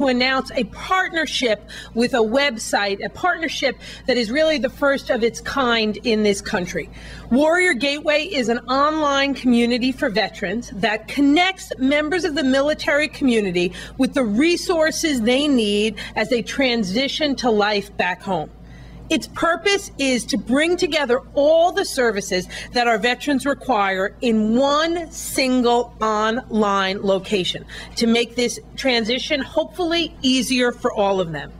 to announce a partnership with a website, a partnership that is really the first of its kind in this country. Warrior Gateway is an online community for veterans that connects members of the military community with the resources they need as they transition to life back home. Its purpose is to bring together all the services that our veterans require in one single online location to make this transition hopefully easier for all of them.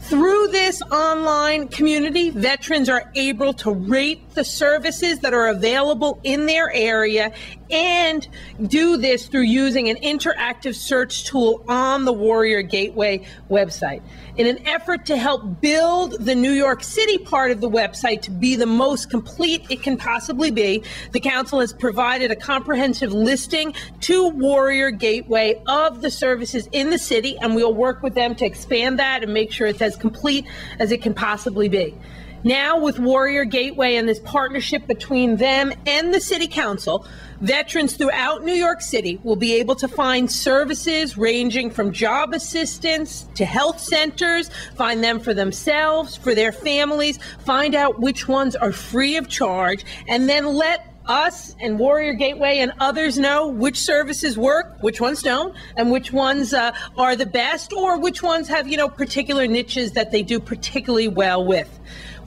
Through this online community, veterans are able to rate the services that are available in their area and do this through using an interactive search tool on the Warrior Gateway website. In an effort to help build the New York City part of the website to be the most complete it can possibly be, the Council has provided a comprehensive listing to Warrior Gateway of the services in the city, and we'll work with them to expand that and make sure it's as complete as it can possibly be. Now, with Warrior Gateway and this partnership between them and the City Council, veterans throughout New York City will be able to find services ranging from job assistance to health centers, find them for themselves, for their families, find out which ones are free of charge, and then let us and Warrior Gateway and others know which services work, which ones don't, and which ones are the best, or which ones have, particular niches that they do particularly well with.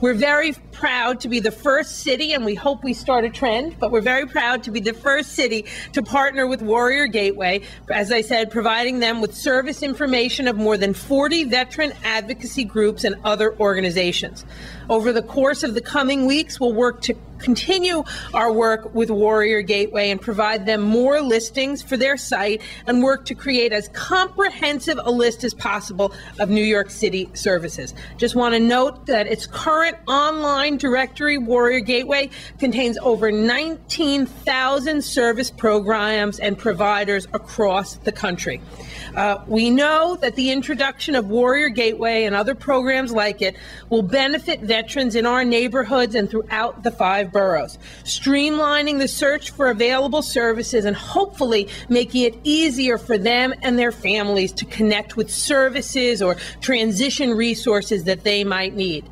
We're very proud to be the first city, and we hope we start a trend, but we're very proud to be the first city to partner with Warrior Gateway, as I said, providing them with service information of more than 40 veteran advocacy groups and other organizations. Over the course of the coming weeks, we'll work to continue our work with Warrior Gateway and provide them more listings for their site and work to create as comprehensive a list as possible of New York City services. Just want to note that its current online directory, Warrior Gateway, contains over 19,000 service programs and providers across the country. We know that the introduction of Warrior Gateway and other programs like it will benefit veterans in our neighborhoods and throughout the 5 boroughs, streamlining the search for available services and hopefully making it easier for them and their families to connect with services or transition resources that they might need.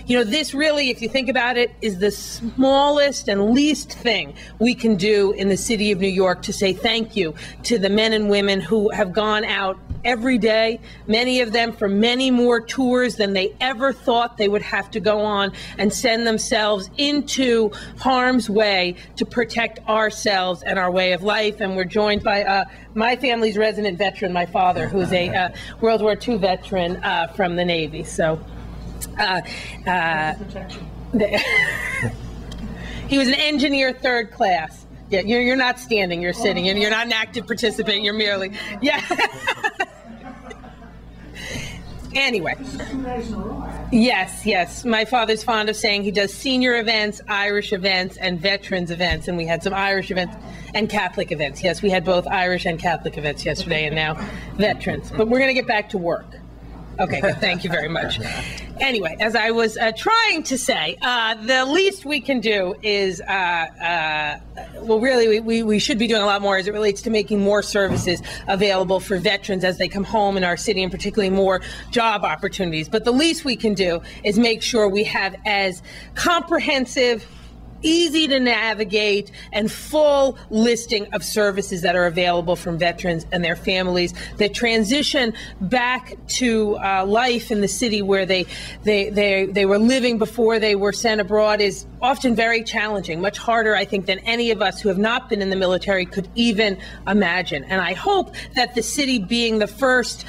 This really, if you think about it, is the smallest and least thing we can do in the city of New York to say thank you to the men and women who have gone out every day, many of them for many more tours than they ever thought they would have to go on, and send themselves into harm's way to protect ourselves and our way of life. And we're joined by my family's resident veteran, my father, who's a World War II veteran from the Navy. So. He was an engineer 3rd class. Yeah, you're not standing, you're sitting, and you're not an active participant, you're merely, yeah. Anyway, yes, my father's fond of saying he does senior events, Irish events, and veterans events, and we had some Irish events and Catholic events. Yes, we had both Irish and Catholic events yesterday, and now veterans. But we're going to get back to work. Okay, good. Thank you very much. Anyway, as I was trying to say, the least we can do is, well, really, we should be doing a lot more as it relates to making more services available for veterans as they come home in our city, and particularly more job opportunities. But the least we can do is make sure we have as comprehensive, easy to navigate, and full listing of services that are available from veterans and their families that transition back to life in the city where they were living before they were sent abroad is often very challenging, much harder, I think, than any of us who have not been in the military could even imagine. And I hope that the city, being the first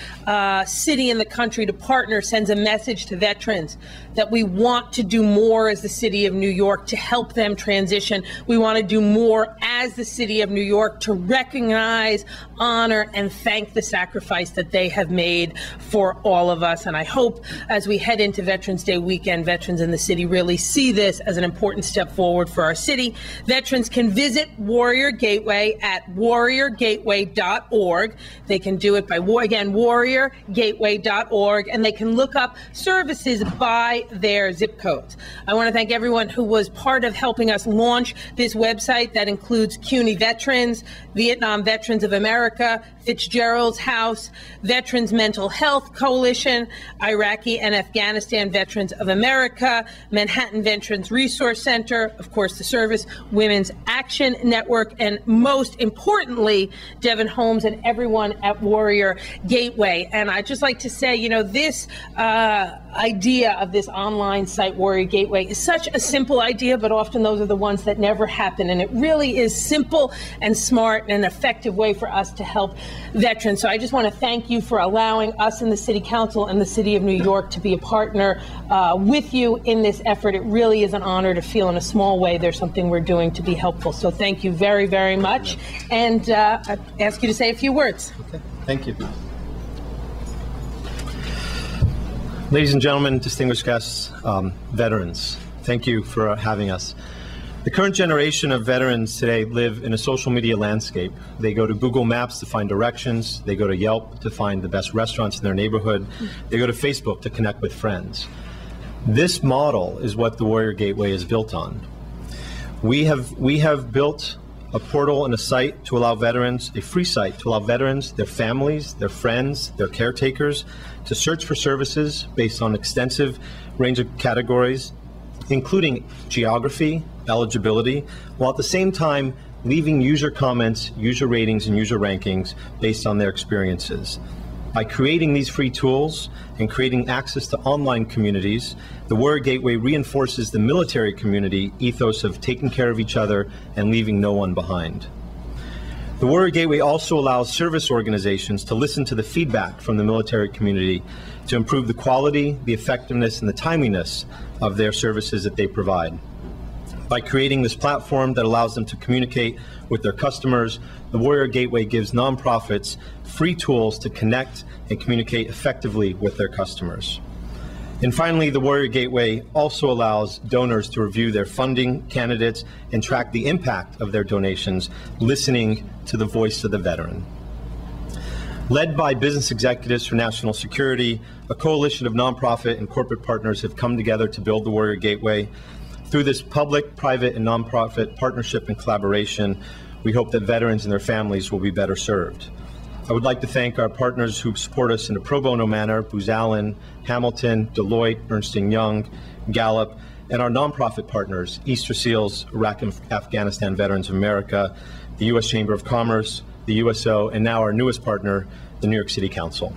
city in the country to partner, sends a message to veterans that we want to do more as the city of New York to help them transition. We want to do more as the city of New York to recognize, honor, and thank the sacrifice that they have made for all of us. And I hope as we head into Veterans Day weekend, veterans in the city really see this as an important step forward for our city. Veterans can visit Warrior Gateway at warriorgateway.org. They can do it by, again, warriorgateway.org, and they can look up services by their zip codes. I want to thank everyone who was part of helping helping us launch this website that includes CUNY Veterans, Vietnam Veterans of America, Fitzgerald's House, Veterans Mental Health Coalition, Iraqi and Afghanistan Veterans of America, Manhattan Veterans Resource Center, of course, the Service Women's Action Network, and most importantly, Devin Holmes and everyone at Warrior Gateway. And I'd just like to say, you know, this idea of this online site, Warrior Gateway, is such a simple idea, but often those are the ones that never happen. And it really is simple and smart and an effective way for us to help veterans. So I just want to thank you for allowing us in the City Council and the City of New York to be a partner with you in this effort. It really is an honor to feel in a small way there's something we're doing to be helpful. So thank you very, very much. And I ask you to say a few words. Okay. Thank you. Ladies and gentlemen, distinguished guests, veterans, thank you for having us. The current generation of veterans today live in a social media landscape. They go to Google Maps to find directions. They go to Yelp to find the best restaurants in their neighborhood. They go to Facebook to connect with friends. This model is what the Warrior Gateway is built on. We have built a portal and a site to allow veterans, a free site to allow veterans, their families, their friends, their caretakers to search for services based on extensive range of categories, including geography, eligibility, while at the same time leaving user comments, user ratings, and user rankings based on their experiences. By creating these free tools and creating access to online communities, the Warrior Gateway reinforces the military community ethos of taking care of each other and leaving no one behind. The Warrior Gateway also allows service organizations to listen to the feedback from the military community to improve the quality, the effectiveness, and the timeliness of their services that they provide. By creating this platform that allows them to communicate with their customers, the Warrior Gateway gives nonprofits free tools to connect and communicate effectively with their customers. And finally, the Warrior Gateway also allows donors to review their funding candidates and track the impact of their donations, listening to the voice of the veteran. Led by business executives for national security, a coalition of nonprofit and corporate partners have come together to build the Warrior Gateway. Through this public, private, and nonprofit partnership and collaboration, we hope that veterans and their families will be better served. I would like to thank our partners who support us in a pro bono manner: Booz Allen, Hamilton, Deloitte, Ernst & Young, Gallup, and our nonprofit partners, Easter Seals, Iraq and Afghanistan Veterans of America, the U.S. Chamber of Commerce, the USO, and now our newest partner, the New York City Council.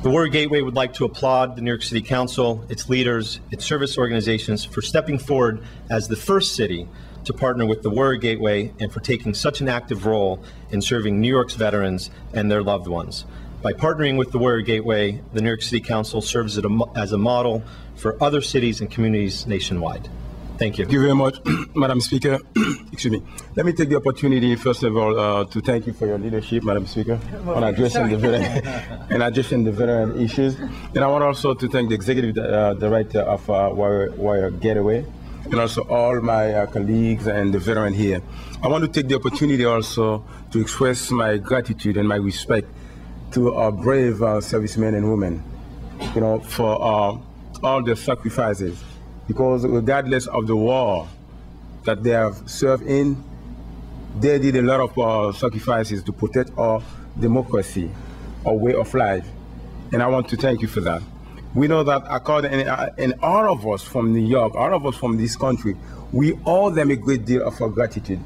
The Warrior Gateway would like to applaud the New York City Council, its leaders, its service organizations for stepping forward as the first city to partner with the Warrior Gateway and for taking such an active role in serving New York's veterans and their loved ones. By partnering with the Warrior Gateway, the New York City Council serves as a model for other cities and communities nationwide. Thank you. Thank you very much, Madam Speaker. Excuse me. Let me take the opportunity, first of all, to thank you for your leadership, Madam Speaker, on addressing the veteran issues. And I want also to thank the Executive Director of Warrior Gateway, and also all my colleagues and the veteran here. I want to take the opportunity also to express my gratitude and my respect to our brave servicemen and women, you know, for all their sacrifices. Because regardless of the war that they have served in, they did a lot of sacrifices to protect our democracy, our way of life. And I want to thank you for that. We know that and all of us from New York, all of us from this country, we owe them a great deal of our gratitude.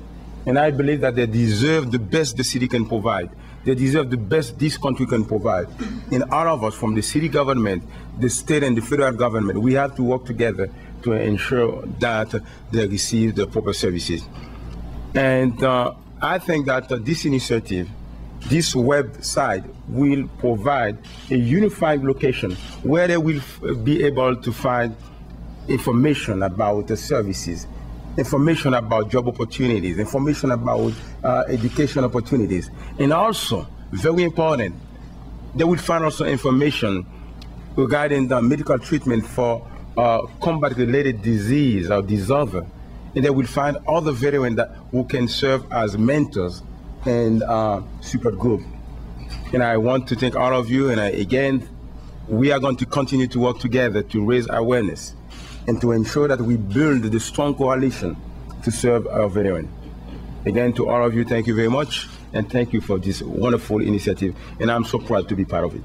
And I believe that they deserve the best the city can provide. They deserve the best this country can provide. And all of us from the city government, the state and the federal government, we have to work together to ensure that they receive the proper services. And I think that this initiative, this website will provide a unified location where they will be able to find information about the services, information about job opportunities, information about education opportunities. And also, very important, they will find also information regarding the medical treatment for combat-related disease or disorder. And they will find other veterans who can serve as mentors and support group. And I want to thank all of you, and again, we are going to continue to work together to raise awareness and to ensure that we build the strong coalition to serve our veterans. Again, to all of you, thank you very much, and thank you for this wonderful initiative, and I'm so proud to be part of it.